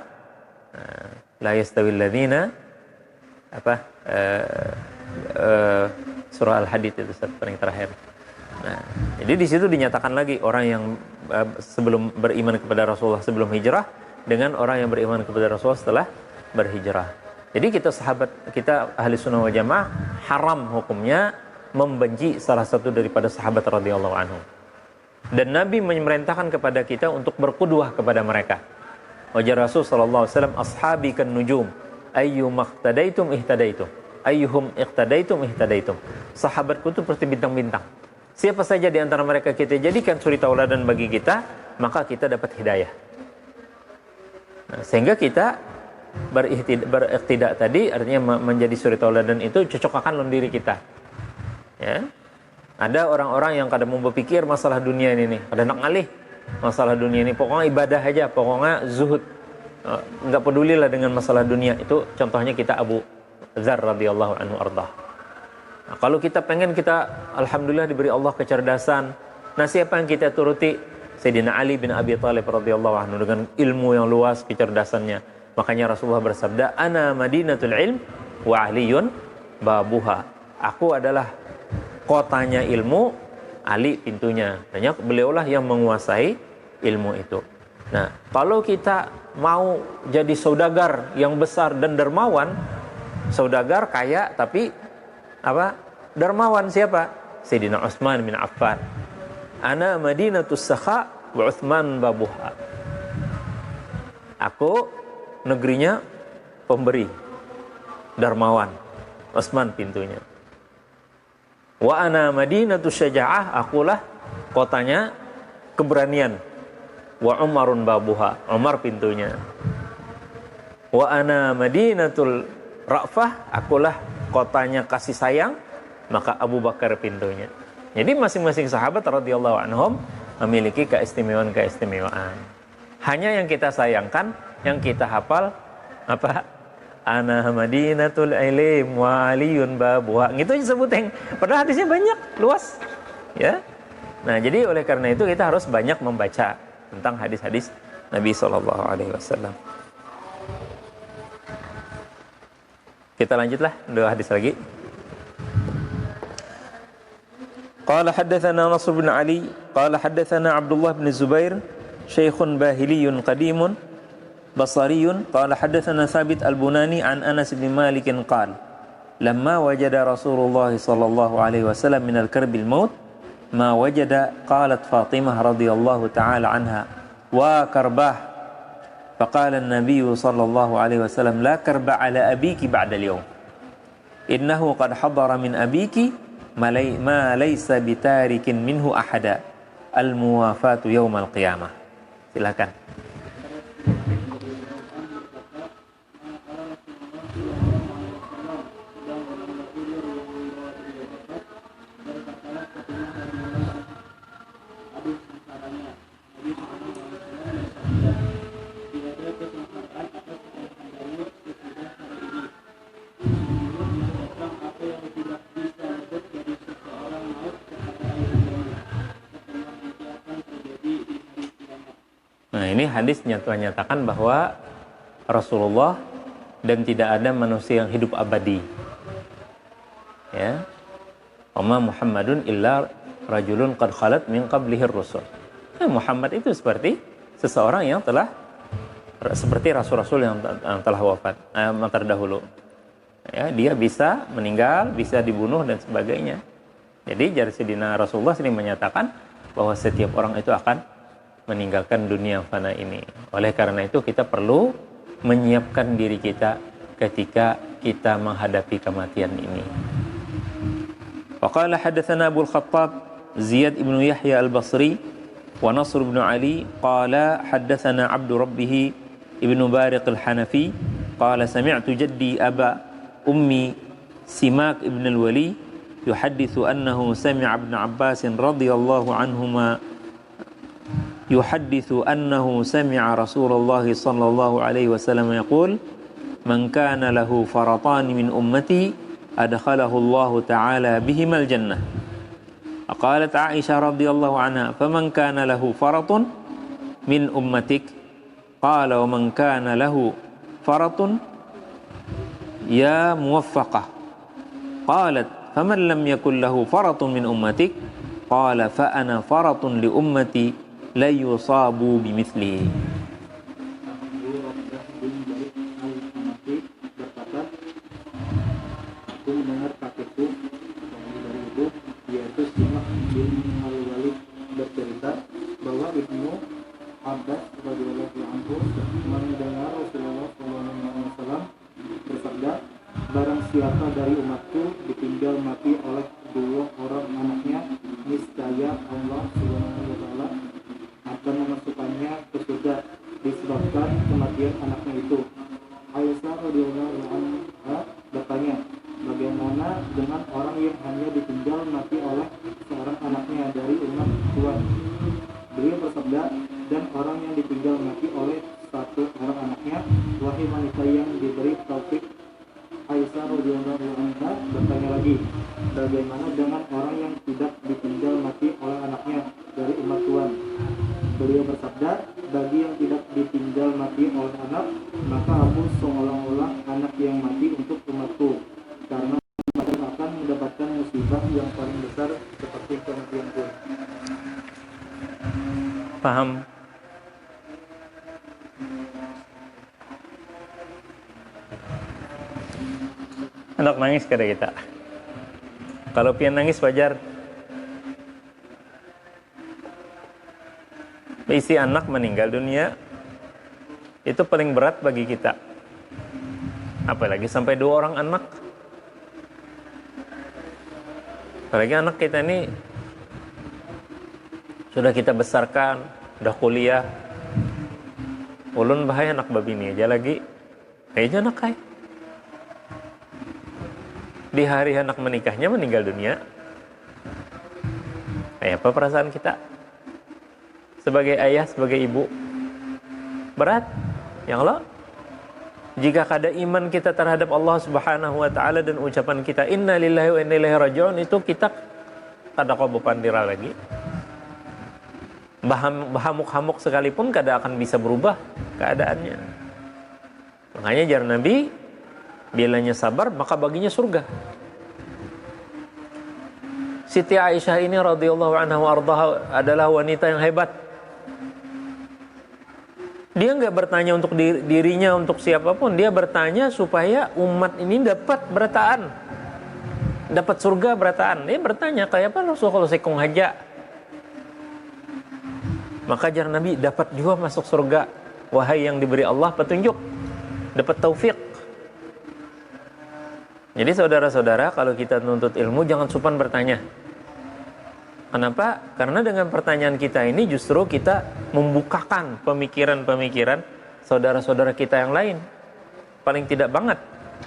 la yastawil ladzina surah Al-Hadid itu paling terakhir. Nah, jadi di situ dinyatakan lagi orang yang sebelum beriman kepada Rasulullah sebelum hijrah dengan orang yang beriman kepada Rasulullah setelah berhijrah. Jadi kita ahli sunnah wal jamaah haram hukumnya membenci salah satu daripada sahabat radhiyallahu anhu. Dan Nabi memerintahkan kepada kita untuk berqudwah kepada mereka. Wajah Rasul sallallahu alaihi wasallam, ashabi kan nujum ayyum iqtadaitum ihtadaitum ayyuhum iqtadaitum ihtadaitum. Sahabatku itu seperti bintang-bintang. Siapa saja di antara mereka kita jadikan suri tauladan bagi kita, maka kita dapat hidayah. Nah, sehingga kita beriktidak tadi artinya menjadi suri tauladan itu cocokkan diri kita. Ya. Ada orang-orang yang kadang mau berpikir masalah dunia ini nih, kadang nak ngalih masalah dunia ini, pokoknya ibadah aja, pokoknya zuhud, enggak pedulilah dengan masalah dunia. Itu contohnya kita Abu Dzar radhiyallahu anhu ardah. Nah, kalau kita pengen kita alhamdulillah diberi Allah kecerdasan, nah siapa yang kita turuti? Sayyidina Ali bin Abi Thalib radhiyallahu anhu dengan ilmu yang luas, kecerdasannya. Makanya Rasulullah bersabda, "Ana Madinatul Ilm wa Aliyun babuha." Aku adalah kotanya ilmu, Ali pintunya. Banyak beliaulah yang menguasai ilmu itu. Nah, kalau kita mau jadi saudagar yang besar dan dermawan, saudagar kaya tapi dermawan siapa? Sayyidina Utsman bin Affan. Ana Madinatus Sakha wa Utsman babuha. Aku negerinya pemberi, dermawan. Utsman pintunya. Wa ana Madinatus Syaja'ah, akulah kotanya keberanian. Wa Umarun babuha, Umar pintunya. Wa ana Madinatul Ra'fah, akulah kotanya kasih sayang, maka Abu Bakar pintunya. Jadi masing-masing sahabat radhiyallahu anhum memiliki keistimewaan. Hanya yang kita sayangkan, yang kita hafal Ana Madinatul Ilm wa Aliyun babuha. Gitu disebutnya. Padahal hadisnya banyak, luas. Ya. Nah, jadi oleh karena itu kita harus banyak membaca tentang hadis-hadis Nabi sallallahu alaihi wasallam. Kita lanjutlah 2 hadis lagi. Qala haddatsana Nasr bin Ali, qala haddatsana Abdullah bin Zubair, syaikhun bahiliyun qadimun basariyun, qala haddatsana Thabit al-Bunani an Anas bin Malik qala lamma wajada Rasulullah sallallahu alaihi wasallam min al-karbil maut ma wajada, qalat Fatimah radhiyallahu ta'ala anha wa karbah فقال النبي صلى الله عليه وسلم لا كرب على أبيك بعد اليوم إنه قد حضر من أبيك ما ليس بتارك منه أحدا الموافاة يوم القيامة. Silakan. Ini hadis nyatakan bahwa Rasulullah dan tidak ada manusia yang hidup abadi. Ya. Wa Muhammadun illa rajulun qad khalat min qablihi rusul. Muhammad itu seperti seseorang yang telah seperti rasul-rasul yang telah wafat terdahulu. Ya, dia bisa meninggal, bisa dibunuh dan sebagainya. Jadi dari Sayyidina Rasulullah sendiri menyatakan bahwa setiap orang itu akan meninggalkan dunia fana ini. Oleh karena itu kita perlu menyiapkan diri kita ketika kita menghadapi kematian ini. Waqala hadatsana Abu al-Khattab Ziyad ibn Yahya al-Basri wa Nasr ibn Ali qala hadatsana Abdu Rabbih ibn Bariq al-Hanafi qala sami'tu jaddi Aba Ummi Simak ibn al-Wali yuhaddithu annahu sami'a Ibn Abbas radhiyallahu anhuma yuhaddithu annahu sami'a Rasulullah sallallahu alaihi wasallam yaqul man kana lahu faratan min ummati adkhalahu Allah ta'ala bihimal jannah. Qalat Aisyah radhiyallahu anha faman kana lahu faratun min ummatik qala wa man kana lahu faratun ya muwaffaqah qalat faman lam yakul lahu faratun min ummatik qala fa ana faratun li ummati la yusabu bimithlihi. Aku mendengar kakekku dari ibu yaitu Simak bin Al-Walid bercerita bahwa Ibnu Abbas radhiyallahu anhu mendengar Rasulullah SAW bersabda, barang siapa dari umatku ditinggal mati oleh dua orang anaknya, niscaya Allah Subhanahu wa taala akan memasukkannya ke surga disebabkan kematian anaknya itu. Aisyah radhiyallahu anha bertanya, bagaimana dengan orang yang hanya ditinggal mati oleh seorang anaknya dari umat Tuhan? Beliau bersabda, dan orang yang ditinggal mati oleh satu orang anaknya, wahai wanita yang diberi taufik. Aisyah radhiyallahu anha bertanya lagi, bagaimana dengan orang yang tidak ditinggal mati oleh anaknya dari umat Tuhan? Beliau bersabda, bagi yang tidak ditinggal mati oleh anak, maka aku seolah-olah anak yang mati untuk umatku, karena mereka akan mendapatkan musibah yang paling besar seperti kematian pun. Paham? Anak nangis kata kita. Kalau pian nangis wajar. Isi anak meninggal dunia itu paling berat bagi kita. Apalagi sampai 2 orang anak. Apalagi anak kita ini sudah kita besarkan, sudah kuliah. Ulun bahaya anak babini aja lagi. Kayaknya anak kayak. Di hari anak menikahnya meninggal dunia. Kayak apa perasaan kita? Sebagai ayah, sebagai ibu. Berat. Ya Allah. Jika kada iman kita terhadap Allah Subhanahu wa taala dan ucapan kita inna lillahi wa inna ilaihi raji'un, itu kita kada kobo pandira lagi. Bahamuk-hamuk sekalipun kada akan bisa berubah keadaannya. Makanya jar Nabi, bilanya sabar maka baginya surga. Siti Aisyah ini radhiyallahu anha wa ardhaha adalah wanita yang hebat. Dia nggak bertanya untuk dirinya, untuk siapapun. Dia bertanya supaya umat ini dapat berataan, dapat surga berataan. Dia bertanya, kayak apa Rasul kalau sekong haja? Maka jar Nabi, dapat juga masuk surga. Wahai yang diberi Allah petunjuk, dapat taufik. Jadi saudara-saudara, kalau kita menuntut ilmu, jangan supan bertanya. Kenapa? Karena dengan pertanyaan kita ini justru kita membukakan pemikiran-pemikiran saudara-saudara kita yang lain. Paling tidak banget.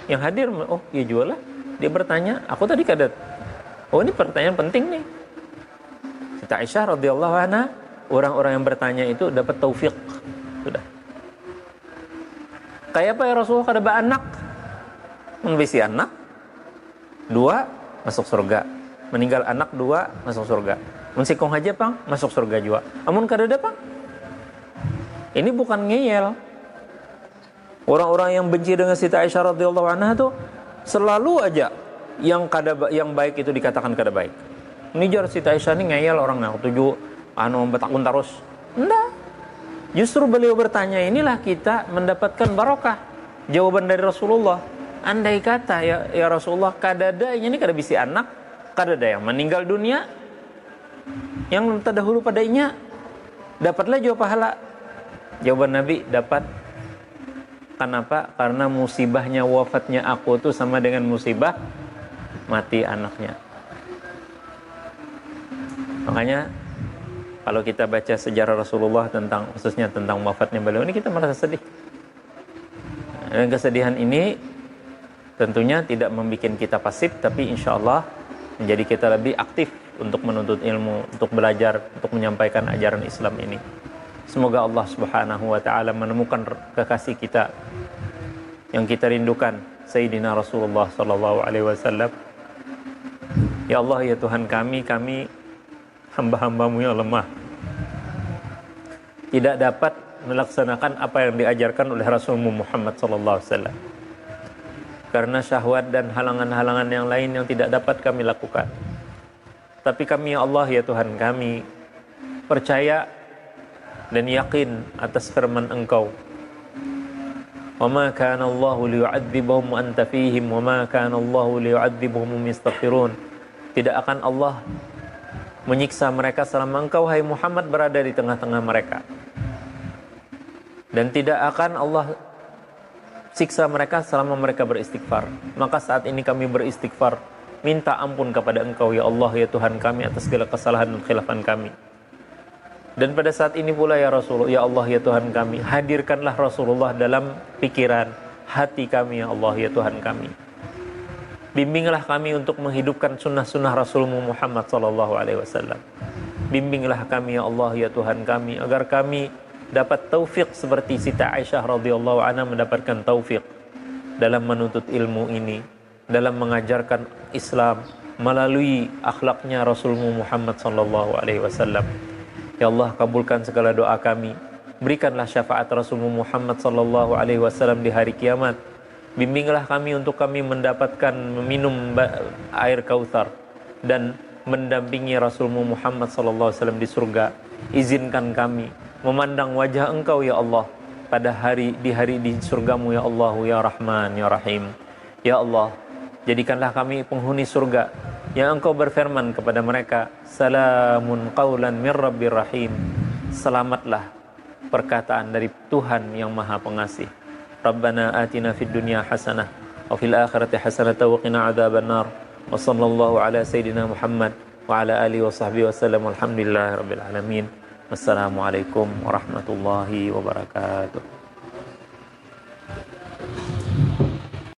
Yang hadir, oh iya juga lah. Dia bertanya, aku tadi kadet. Oh ini pertanyaan penting nih. Siti Aisyah radhiyallahu anha, orang-orang yang bertanya itu dapat taufik. Sudah. Kayak apa ya Rasulullah kada anak? Membisi anak 2 masuk surga. Meninggal anak 2 masuk surga. Mensikong haja pang masuk surga juga. Amun kada ada pang. Ini bukan ngeyel. Orang-orang yang benci dengan Siti Aisyah radhiyallahu anha tuh selalu aja yang baik itu dikatakan kada baik. Ini jar Siti Aisyah ini ngeyel orangnya, tujuh betakun terus. Enggak. Justru beliau bertanya, inilah kita mendapatkan barokah. Jawaban dari Rasulullah. Andai kata ya Rasulullah, kadada ini kada bisi anak, kadada yang meninggal dunia, yang terdahulu padanya, dapatlah jawab pahala. Jawaban Nabi, dapat. Kenapa? Karena musibahnya wafatnya aku tuh sama dengan musibah mati anaknya. Makanya kalau kita baca sejarah Rasulullah khususnya tentang wafatnya beliau ini, kita merasa sedih. Dan kesedihan ini tentunya tidak membuat kita pasif, tapi insya Allah menjadi kita lebih aktif untuk menuntut ilmu, untuk belajar, untuk menyampaikan ajaran Islam ini. Semoga Allah Subhanahu wa ta'ala menemukan kekasih kita yang kita rindukan, Sayyidina Rasulullah sallallahu alaihi wasallam. Ya Allah, ya Tuhan kami hamba-hambamu yang lemah, tidak dapat melaksanakan apa yang diajarkan oleh Rasulullah Muhammad sallallahu alaihi wasallam. Karena syahwat dan halangan-halangan yang lain yang tidak dapat kami lakukan. Tapi kami, ya Allah, ya Tuhan kami, percaya dan yakin atas firman Engkau, wa ma kana Allahu liyu'adzibahum wa anta fihim wa ma kana Allahu liyu'adzibahum hum yastaghfirun. Tidak akan Allah menyiksa mereka selama Engkau, hai Muhammad, berada di tengah-tengah mereka. Dan tidak akan Allah siksa mereka selama mereka beristighfar. Maka saat ini kami beristighfar, minta ampun kepada Engkau, ya Allah, ya Tuhan kami, atas segala kesalahan dan khilafan kami. Dan pada saat ini pula, ya Rasulullah, ya Allah, ya Tuhan kami, hadirkanlah Rasulullah dalam pikiran, hati kami, ya Allah, ya Tuhan kami. Bimbinglah kami untuk menghidupkan sunnah-sunnah Rasulmu Muhammad sallallahu alaihi wasallam. Bimbinglah kami, ya Allah, ya Tuhan kami, agar kami dapat taufik seperti Siti Aisyah radhiyallahu anha mendapatkan taufik dalam menuntut ilmu ini, dalam mengajarkan Islam melalui akhlaknya Rasulmu Muhammad sallallahu alaihi wasallam. Ya Allah, kabulkan segala doa kami. Berikanlah syafaat Rasulullah Muhammad sallallahu alaihi wasallam di hari kiamat. Bimbinglah kami untuk kami mendapatkan meminum air Kautsar dan mendampingi Rasulullah Muhammad sallallahu alaihi wasallam di surga. Izinkan kami memandang wajah Engkau, ya Allah, pada di hari di surgamu, ya Allah, ya Rahman, ya Rahim. Ya Allah, jadikanlah kami penghuni surga yang Engkau berfirman kepada mereka, salamun qaulan mir rabbir rahim. Selamatlah perkataan dari Tuhan yang Maha Pengasih. Rabbana atina fid dunya hasanah wa fil akhirati hasanah wa qina adzabannar. Wa sallallahu ala sayidina Muhammad wa ala alihi wa sahbihi wasallam. Alhamdulillahirabbil alamin. Wassalamualaikum warahmatullahi wabarakatuh.